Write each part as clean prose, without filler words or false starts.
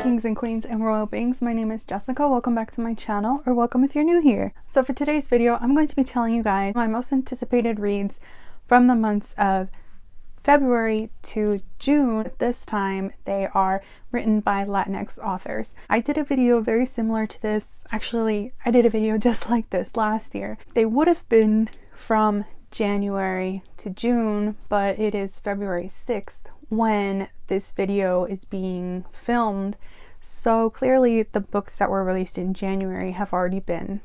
Kings and queens and royal beings, my name is Jessica. Welcome back to my channel, or welcome if you're new here. So for today's video, I'm going to be telling you guys my most anticipated reads from the months of February to June. This time they are written by Latinx authors. I did a video very similar to this. Actually, I did a video just like this last year. They would have been from January to June, but it is February 6th when this video is being filmed. So clearly the books that were released in January have already been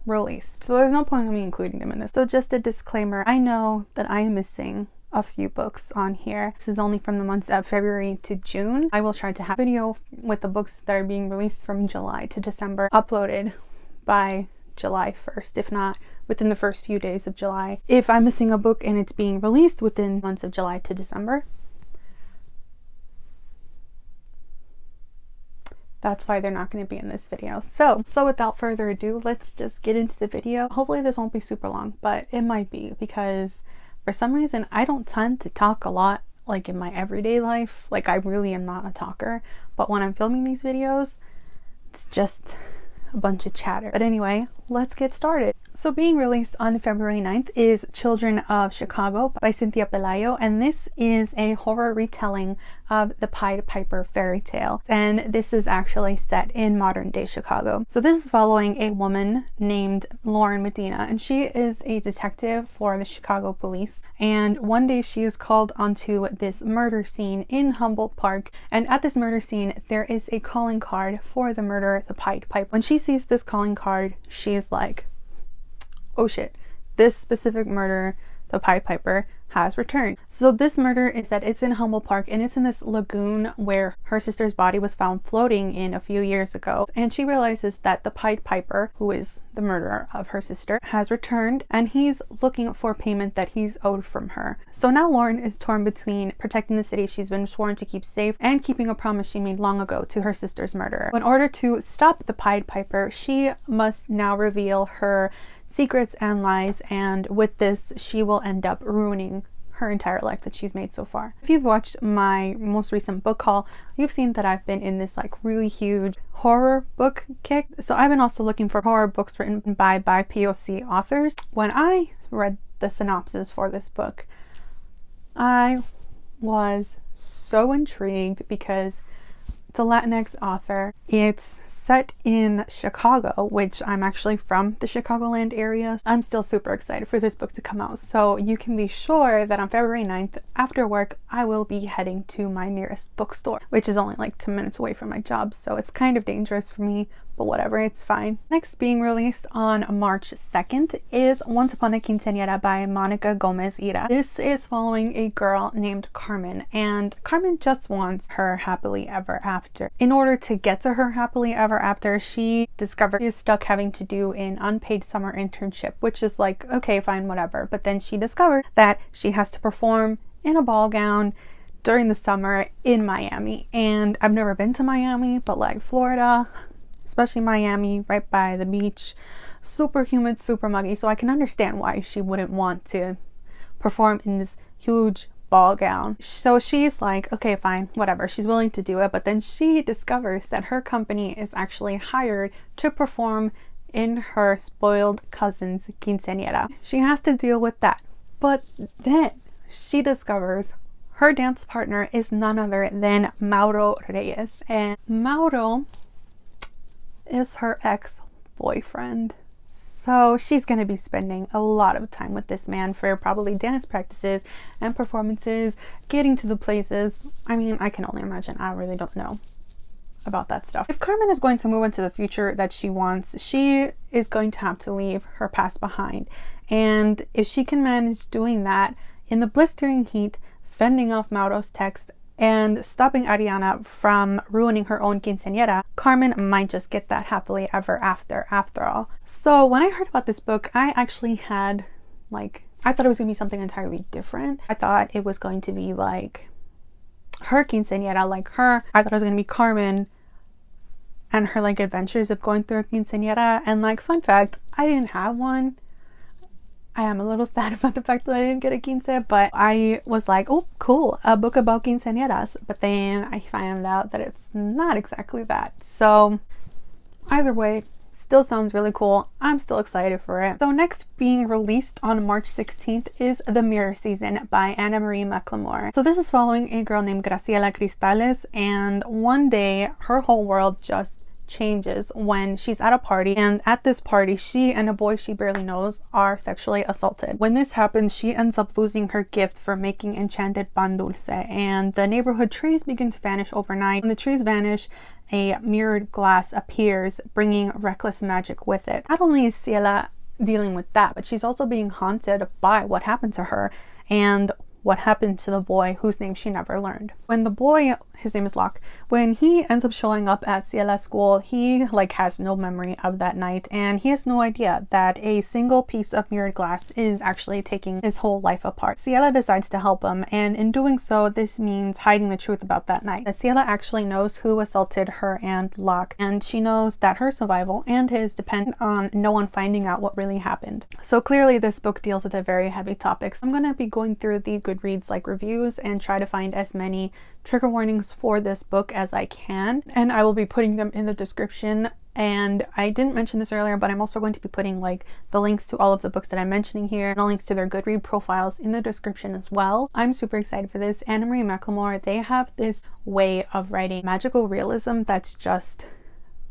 released. So there's no point in me including them in this. So just a disclaimer, I know that I am missing a few books on here. This is only from the months of February to June. I will try to have a video with the books that are being released from July to December uploaded by July 1st, if not within the first few days of July. If I'm missing a book and it's being released within months of July to December, that's why they're not going to be in this video. So without further ado, let's just get into the video. Hopefully this won't be super long, but it might be because for some reason I don't tend to talk a lot like in my everyday life. Like I really am not a talker, but when I'm filming these videos, it's just a bunch of chatter. But anyway, let's get started. So being released on February 9th is Children of Chicago by Cynthia Pelayo, and this is a horror retelling of the Pied Piper fairy tale, and this is actually set in modern day Chicago. So this is following a woman named Lauren Medina, and she is a detective for the Chicago police, and one day she is called onto this murder scene in Humboldt Park, and at this murder scene there is a calling card for the murderer, the Pied Piper. When she sees this calling card, she is like, oh shit, this specific murder, the Pied Piper, has returned. So this murder is that it's in Humboldt Park, and it's in this lagoon where her sister's body was found floating in a few years ago. And she realizes that the Pied Piper, who is the murderer of her sister, has returned, and he's looking for payment that he's owed from her. So now Lauren is torn between protecting the city she's been sworn to keep safe and keeping a promise she made long ago to her sister's murderer. In order to stop the Pied Piper, she must now reveal her secrets and lies, and with this she will end up ruining her entire life that she's made so far. If you've watched my most recent book haul, you've seen that I've been in this like really huge horror book kick. So I've been also looking for horror books written by POC authors. When I read the synopsis for this book, I was so intrigued because it's a Latinx author. It's set in Chicago, which I'm actually from the Chicagoland area. I'm still super excited for this book to come out. So you can be sure that on February 9th, after work, I will be heading to my nearest bookstore, which is only like 10 minutes away from my job. So it's kind of dangerous for me, but whatever, it's fine. Next being released on March 2nd is Once Upon a Quinceanera by Monica Gomez Ira. This is following a girl named Carmen, and Carmen just wants her happily ever after. In order to get to her happily ever after, she discovered she is stuck having to do an unpaid summer internship, which is like, okay, fine, whatever. But then she discovered that she has to perform in a ball gown during the summer in Miami. And I've never been to Miami, but like Florida, especially Miami, right by the beach, super humid, super muggy. So I can understand why she wouldn't want to perform in this huge ball gown. So she's like, okay, fine, whatever. She's willing to do it. But then she discovers that her company is actually hired to perform in her spoiled cousin's quinceanera. She has to deal with that. But then she discovers her dance partner is none other than Mauro Reyes. And Mauro is her ex-boyfriend. So she's going to be spending a lot of time with this man for probably dance practices and performances, getting to the places. I mean, I can only imagine. I really don't know about that stuff. If Carmen is going to move into the future that she wants, she is going to have to leave her past behind. And if she can manage doing that in the blistering heat, fending off Mauro's text, and stopping Ariana from ruining her own quinceañera, Carmen might just get that happily ever after all. So when I heard about this book, I actually had I thought it was gonna be something entirely different. I thought it was going to be like her quinceañera, like her. I thought it was gonna be Carmen and her like adventures of going through a quinceañera. And like, fun fact, I didn't have one. I am a little sad about the fact that I didn't get a quince, but I was like, oh, cool, a book about quinceañeras. But then I found out that it's not exactly that. So either way, still sounds really cool. I'm still excited for it. So next being released on March 16th is The Mirror Season by Anna Marie McLemore. So this is following a girl named Graciela Cristales, and one day her whole world just changes when she's at a party, and at this party she and a boy she barely knows are sexually assaulted. When this happens, she ends up losing her gift for making enchanted pan dulce, and the neighborhood trees begin to vanish overnight. When the trees vanish, a mirrored glass appears, bringing reckless magic with it. Not only is Ciela dealing with that, but she's also being haunted by what happened to her and what happened to the boy whose name she never learned. When the boy, his name is Locke, when he ends up showing up at Ciela's school, he has no memory of that night, and he has no idea that a single piece of mirrored glass is actually taking his whole life apart. Ciela decides to help him, and in doing so, this means hiding the truth about that night. That Ciela actually knows who assaulted her and Locke, and she knows that her survival and his depend on no one finding out what really happened. So clearly this book deals with a very heavy topic. So I'm going to be going through the Goodreads reviews and try to find as many trigger warnings for this book as I can, and I will be putting them in the description. And I didn't mention this earlier, but I'm also going to be putting the links to all of the books that I'm mentioning here and the links to their Goodread profiles in the description as well. I'm super excited for this. Anna Marie McLemore, they have this way of writing magical realism that's just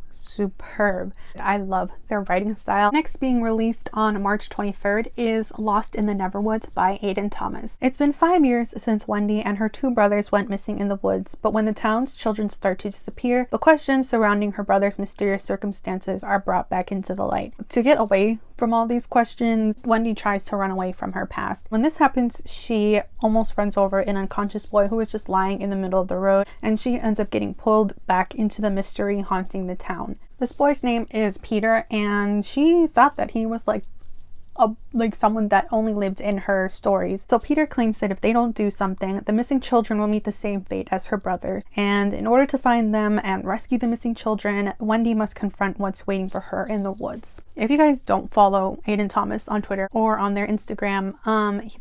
superb. I love their writing style. Next being released on March 23rd is Lost in the Neverwoods by Aiden Thomas. It's been 5 years since Wendy and her 2 brothers went missing in the woods, but when the town's children start to disappear, the questions surrounding her brother's mysterious circumstances are brought back into the light. To get away from all these questions, Wendy tries to run away from her past. When this happens, she almost runs over an unconscious boy who is just lying in the middle of the road, and she ends up getting pulled back into the mystery haunting the town. This boy's name is Peter, and she thought that he was someone that only lived in her stories. So Peter claims that if they don't do something, the missing children will meet the same fate as her brothers. And in order to find them and rescue the missing children, Wendy must confront what's waiting for her in the woods. If you guys don't follow Aiden Thomas on Twitter or on their Instagram,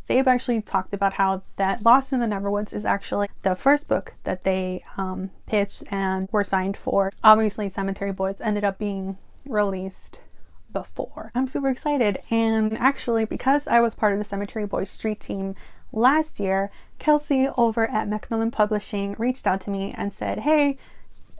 they've actually talked about how that Lost in the Neverwoods is actually the first book that they pitched and were signed for. Obviously, Cemetery Boys ended up being released before. I'm super excited, and actually because I was part of the Cemetery Boys street team last year, Kelsey over at Macmillan Publishing reached out to me and said, hey,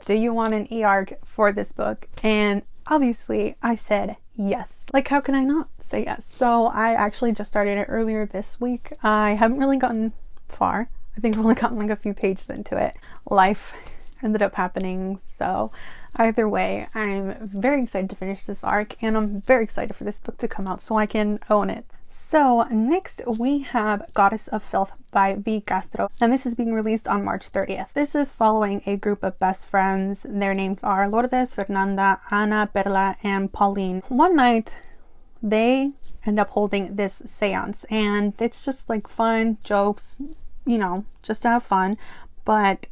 do you want an e-arc for this book? And obviously I said yes. How can I not say yes? So I actually just started it earlier this week. I haven't really gotten far. I think I've only gotten a few pages into it. Life ended up happening, so either way, I'm very excited to finish this arc, and I'm very excited for this book to come out so I can own it. So next we have Goddess of Filth by V. Castro, and this is being released on March 30th. This is following a group of best friends. Their names are Lourdes, Fernanda, Ana, Perla, and Pauline. One night they end up holding this seance, and it's just fun jokes, just to have fun, but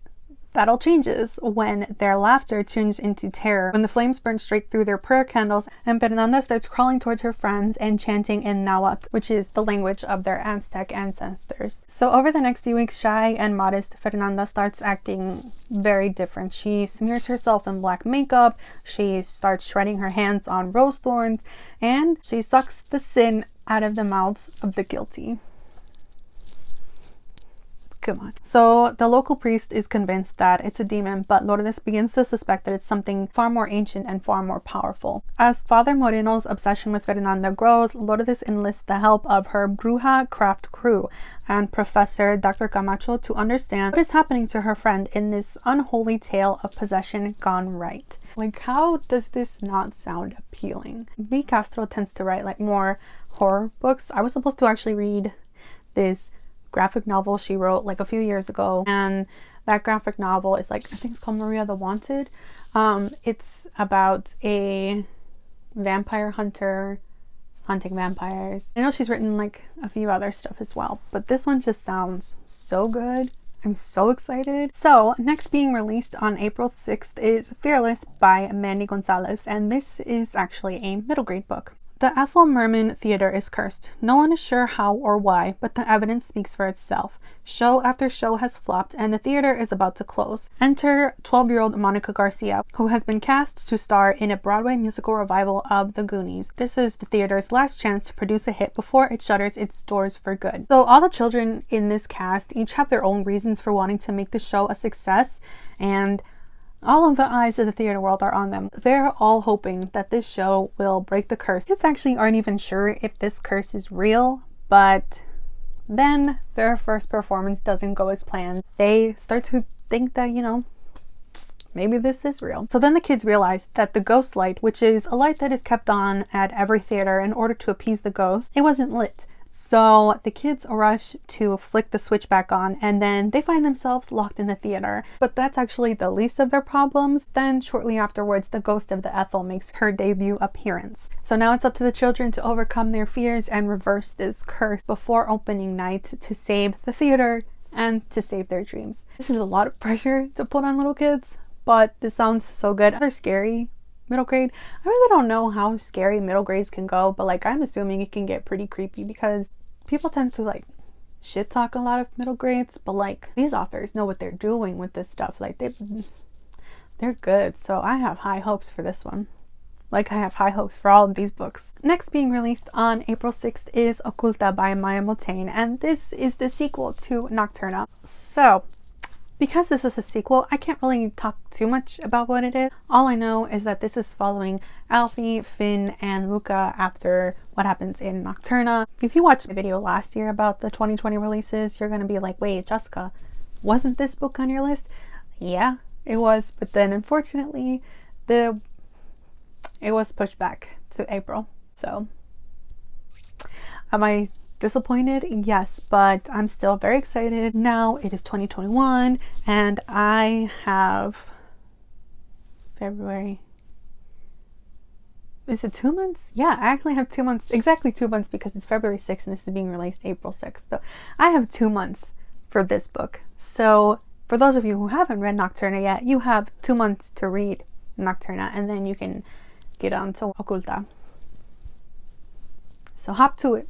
that all changes when their laughter turns into terror, when the flames burn straight through their prayer candles, and Fernanda starts crawling towards her friends and chanting in Nahuatl, which is the language of their Aztec ancestors. So over the next few weeks, shy and modest Fernanda starts acting very different. She smears herself in black makeup, she starts shredding her hands on rose thorns, and she sucks the sin out of the mouths of the guilty. Come on. So the local priest is convinced that it's a demon, but Lourdes begins to suspect that it's something far more ancient and far more powerful. As Father Moreno's obsession with Fernanda grows, Lourdes enlists the help of her Bruja craft crew and Professor Dr. Camacho to understand what is happening to her friend in this unholy tale of possession gone right. How does this not sound appealing? V. Castro tends to write more horror books. I was supposed to actually read this graphic novel she wrote a few years ago, and that graphic novel is I think it's called Maria the Wanted. It's about a vampire hunter hunting vampires. I know she's written a few other stuff as well, but this one just sounds so good. I'm so excited. So next being released on April 6th is Fearless by Mandy Gonzalez, and this is actually a middle grade book. The Ethel Merman Theater is cursed. No one is sure how or why, but the evidence speaks for itself. Show after show has flopped, and the theater is about to close. Enter 12-year-old Monica Garcia, who has been cast to star in a Broadway musical revival of The Goonies. This is the theater's last chance to produce a hit before it shutters its doors for good. So all the children in this cast each have their own reasons for wanting to make the show a success, and all of the eyes of the theater world are on them. They're all hoping that this show will break the curse. Kids actually aren't even sure if this curse is real, but then their first performance doesn't go as planned. They start to think that, you know, maybe this is real. So then the kids realize that the ghost light, which is a light that is kept on at every theater in order to appease the ghost, it wasn't lit. So the kids rush to flick the switch back on, and then they find themselves locked in the theater. But that's actually the least of their problems. Then shortly afterwards, the ghost of the Ethel makes her debut appearance. So now it's up to the children to overcome their fears and reverse this curse before opening night to save the theater and to save their dreams. This is a lot of pressure to put on little kids, but this sounds so good. They're scary. Middle grade, I really don't know how scary middle grades can go, but like I'm assuming it can get pretty creepy because people tend to like shit talk a lot of middle grades, but like these authors know what they're doing with this stuff. Like they're good. So I have high hopes for this one. Like I have high hopes for all of these books. Next being released on April 6th is Okulta by Maya Montaigne, and this is the sequel to Nocturna. So because this is a sequel, I can't really talk too much about what it is. All I know is that this is following Alfie, Finn, and Luca after what happens in Nocturna. If you watched the video last year about the 2020 releases, you're gonna be like, wait, Jessica, wasn't this book on your list? Yeah, it was, but then unfortunately, it was pushed back to April. So, am I disappointed? Yes, but I'm still very excited. Now it is 2021 and I have February. Is it 2 months? Yeah, I actually have 2 months, exactly 2 months, because it's February 6th and this is being released April 6th. So I have 2 months for this book. So for those of you who haven't read Nocturna yet, you have 2 months to read Nocturna and then you can get on to Okulta. So hop to it.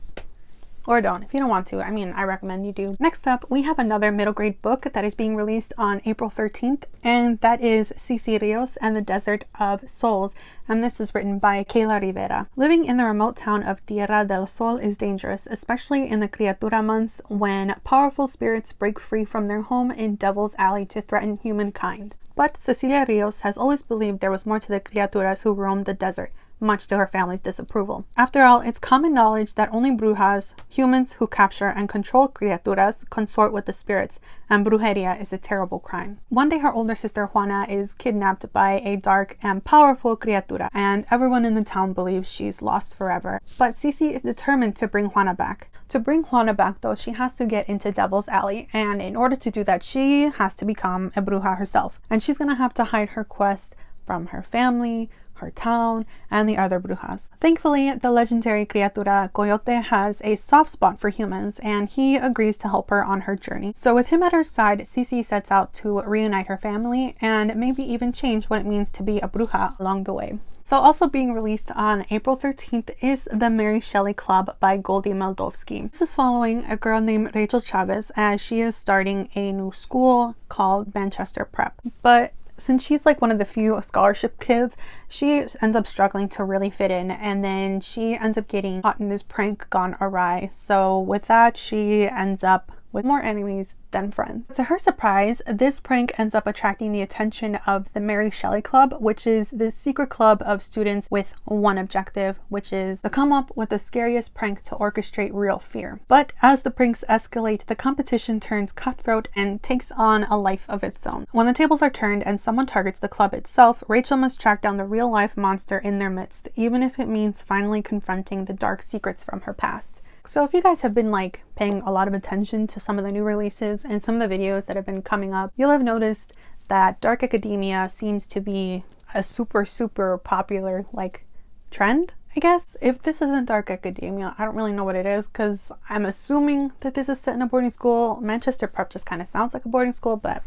Or don't, if you don't want to. I mean, I recommend you do. Next up, we have another middle grade book that is being released on April 13th, and that is Sirios and the Desert of Souls, and this is written by Kayla Rivera. Living in the remote town of Tierra del Sol is dangerous, especially in the Criatura months when powerful spirits break free from their home in Devil's Alley to threaten humankind. But Cecilia Rios has always believed there was more to the criaturas who roamed the desert, much to her family's disapproval. After all, it's common knowledge that only brujas, humans who capture and control criaturas, consort with the spirits, and brujeria is a terrible crime. One day her older sister Juana is kidnapped by a dark and powerful criatura, and everyone in the town believes she's lost forever. But Cici is determined to bring Juana back. To bring Juana back, though, she has to get into Devil's Alley, and in order to do that, she has to become a bruja herself. And she's gonna have to hide her quest from her family, her town, and the other brujas. Thankfully, the legendary criatura Coyote has a soft spot for humans, and he agrees to help her on her journey. So with him at her side, Cici sets out to reunite her family and maybe even change what it means to be a bruja along the way. So also being released on April 13th is The Mary Shelley Club by Goldie Meldovsky. This is following a girl named Rachel Chavez as she is starting a new school called Manchester Prep. But since she's like one of the few scholarship kids, she ends up struggling to really fit in, and then she ends up getting caught in this prank gone awry. So with that, she ends up with more enemies than friends. To her surprise, this prank ends up attracting the attention of the Mary Shelley Club, which is this secret club of students with one objective, which is to come up with the scariest prank to orchestrate real fear. But as the pranks escalate, the competition turns cutthroat and takes on a life of its own. When the tables are turned and someone targets the club itself, Rachel must track down the real-life monster in their midst, even if it means finally confronting the dark secrets from her past. So if you guys have been like paying a lot of attention to some of the new releases and some of the videos that have been coming up, you'll have noticed that dark academia seems to be a super popular like trend, I guess. If this isn't dark academia, I don't really know what it is, because I'm assuming that this is set in a boarding school. Manchester Prep just kind of sounds like a boarding school, but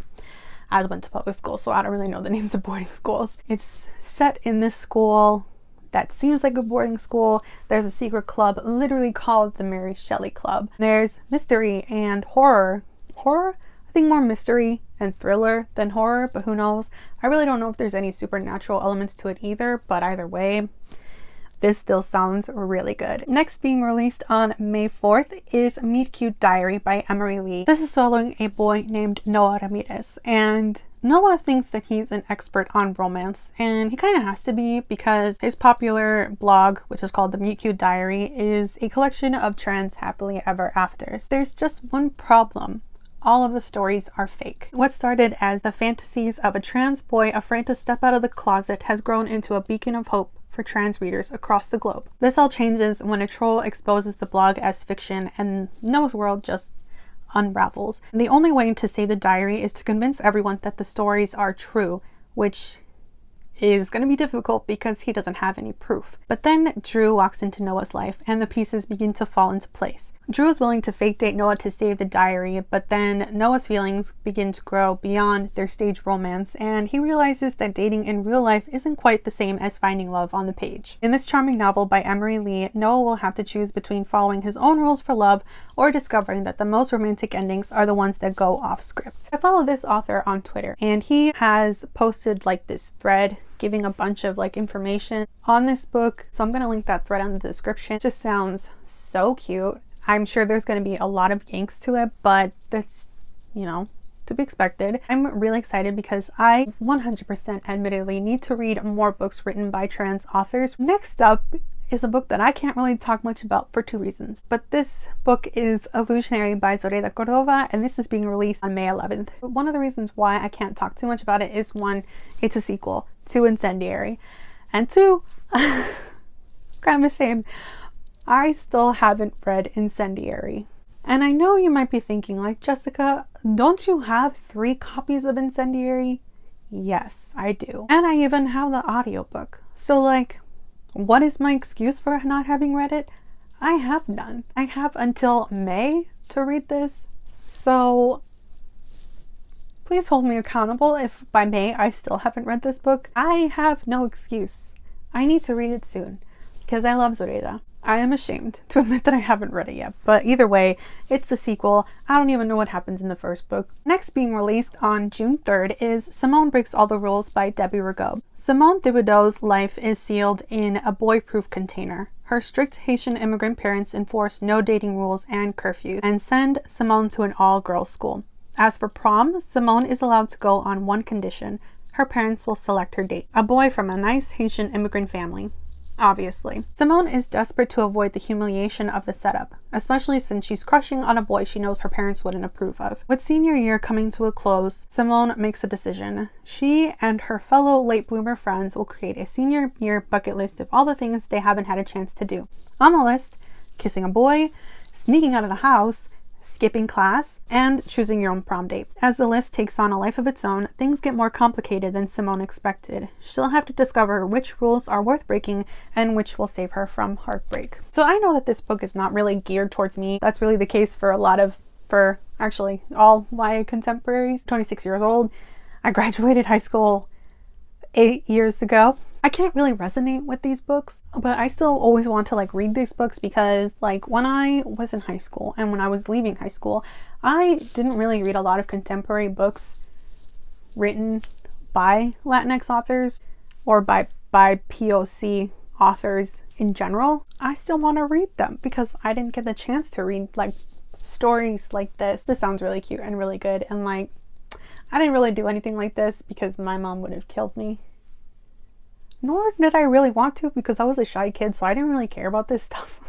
I went to public school, so I don't really know the names of boarding schools. It's set in this school that seems like a boarding school. There's a secret club literally called the Mary Shelley Club. There's mystery and horror. I think more mystery and thriller than horror, but who knows? I really don't know if there's any supernatural elements to it either, but either way, this still sounds really good. Next being released on May 4th is Meet Cute Diary by Emery Lee. This is following a boy named Noah Ramirez, and Noah thinks that he's an expert on romance, and he kind of has to be because his popular blog, which is called the Meet Cute Diary, is a collection of trans happily ever afters. There's just one problem. All of the stories are fake. What started as the fantasies of a trans boy afraid to step out of the closet has grown into a beacon of hope for trans readers across the globe. This all changes when a troll exposes the blog as fiction and Noah's world just unravels. The only way to save the diary is to convince everyone that the stories are true, which is going to be difficult because he doesn't have any proof. But then Drew walks into Noah's life and the pieces begin to fall into place. Drew is willing to fake date Noah to save the diary, but then Noah's feelings begin to grow beyond their stage romance, and he realizes that dating in real life isn't quite the same as finding love on the page. In this charming novel by Emery Lee, Noah will have to choose between following his own rules for love or discovering that the most romantic endings are the ones that go off script. I follow this author on Twitter, and he has posted like this thread giving a bunch of like information on this book, so I'm gonna link that thread in the description. It just sounds so cute. I'm sure there's going to be a lot of yanks to it, but that's, you know, to be expected. I'm really excited because I 100% admittedly need to read more books written by trans authors. Next up is a book that I can't really talk much about for two reasons. But this book is Illusionary by Zoraida Cordova, and this is being released on May 11th. One of the reasons why I can't talk too much about it is one, it's a sequel to Incendiary, and two, kind of ashamed, I still haven't read Incendiary. And I know you might be thinking like, Jessica, don't you have 3 copies of Incendiary? Yes, I do. And I even have the audiobook. So like, what is my excuse for not having read it? I have none. I have until May to read this. So please hold me accountable if by May I still haven't read this book. I have no excuse. I need to read it soon because I love Zoraida. I am ashamed to admit that I haven't read it yet, but either way, it's the sequel. I don't even know what happens in the first book. Next being released on June 3rd is Symone Breaks All the Rules by Debbie Rigaud. Symone Thibodeau's life is sealed in a boy-proof container. Her strict Haitian immigrant parents enforce no dating rules and curfews and send Symone to an all-girls school. As for prom, Symone is allowed to go on one condition. Her parents will select her date, a boy from a nice Haitian immigrant family. Obviously. Symone is desperate to avoid the humiliation of the setup, especially since she's crushing on a boy she knows her parents wouldn't approve of. With senior year coming to a close, Symone makes a decision. She and her fellow late bloomer friends will create a senior year bucket list of all the things they haven't had a chance to do. On the list, kissing a boy, sneaking out of the house, skipping class, and choosing your own prom date. As the list takes on a life of its own, things get more complicated than Symone expected. She'll have to discover which rules are worth breaking and which will save her from heartbreak. So I know that this book is not really geared towards me. That's really the case for actually all my contemporaries. 26 years old. I graduated high school 8 years ago. I can't really resonate with these books, but I still always want to like read these books because like when I was in high school and when I was leaving high school, I didn't really read a lot of contemporary books written by Latinx authors or by POC authors in general. I still want to read them because I didn't get the chance to read like stories like this. This sounds really cute and really good, and like I didn't really do anything like this because my mom would have killed me. Nor did I really want to because I was a shy kid, so I didn't really care about this stuff.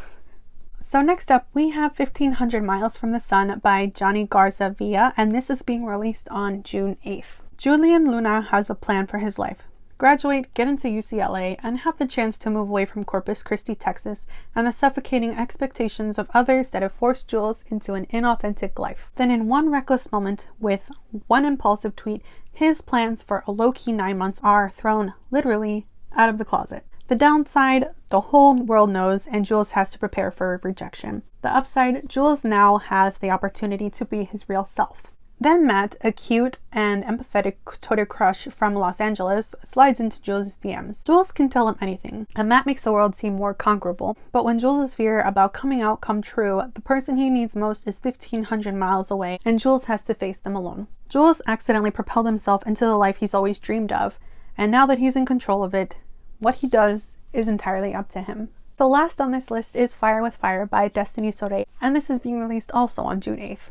So next up, we have 1500 Miles from the Sun by Johnny Garza Villa, and this is being released on June 8th. Julian Luna has a plan for his life. Graduate, get into UCLA, and have the chance to move away from Corpus Christi, Texas, and the suffocating expectations of others that have forced Jules into an inauthentic life. Then in one reckless moment, with one impulsive tweet, his plans for a low-key 9 months are thrown, literally, out of the closet. The downside, the whole world knows, and Jules has to prepare for rejection. The upside, Jules now has the opportunity to be his real self. Then Matt, a cute and empathetic Twitter crush from Los Angeles, slides into Jules' DMs. Jules can tell him anything, and Matt makes the world seem more conquerable. But when Jules' fear about coming out come true, the person he needs most is 1,500 miles away, and Jules has to face them alone. Jules accidentally propelled himself into the life he's always dreamed of, and now that he's in control of it, what he does is entirely up to him. The last on this list is Fire with Fire by Destiny Sore, and this is being released also on June 8th.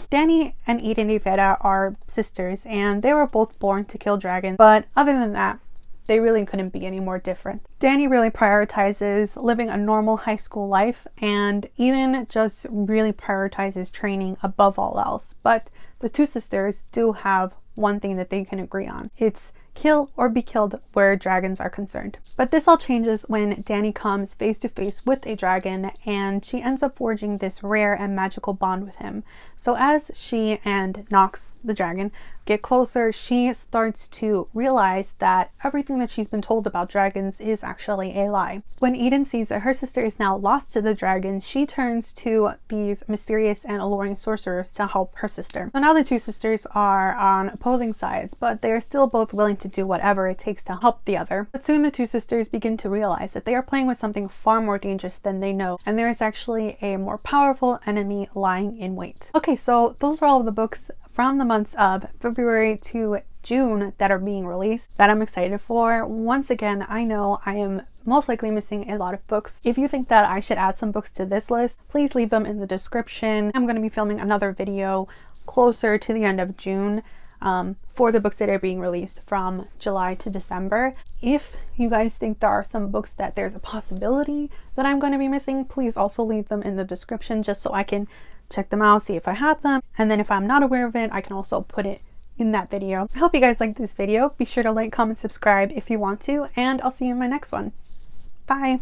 Danny and Eden Rivera are sisters, and they were both born to kill dragons, but other than that, they really couldn't be any more different. Danny really prioritizes living a normal high school life, and Eden just really prioritizes training above all else. But the two sisters do have one thing that they can agree on. It's kill or be killed where dragons are concerned. But this all changes when Danny comes face to face with a dragon, and she ends up forging this rare and magical bond with him. So as she and Nox, the dragon, get closer, she starts to realize that everything that she's been told about dragons is actually a lie. When Eden sees that her sister is now lost to the dragons, she turns to these mysterious and alluring sorcerers to help her sister. So now the two sisters are on opposing sides, but they are still both willing to do whatever it takes to help the other. But soon the two sisters begin to realize that they are playing with something far more dangerous than they know, and there is actually a more powerful enemy lying in wait. Okay, so those are all of the books from the months of February to June that are being released that I'm excited for. Once again, I know I am most likely missing a lot of books. If you think that I should add some books to this list, please leave them in the description. I'm going to be filming another video closer to the end of June for the books that are being released from July to December. If you guys think there are some books that there's a possibility that I'm going to be missing, please also leave them in the description just so I can check them out, see if I have them, and then if I'm not aware of it, I can also put it in that video. I hope you guys liked this video. Be sure to like, comment, subscribe if you want to, and I'll see you in my next one. Bye!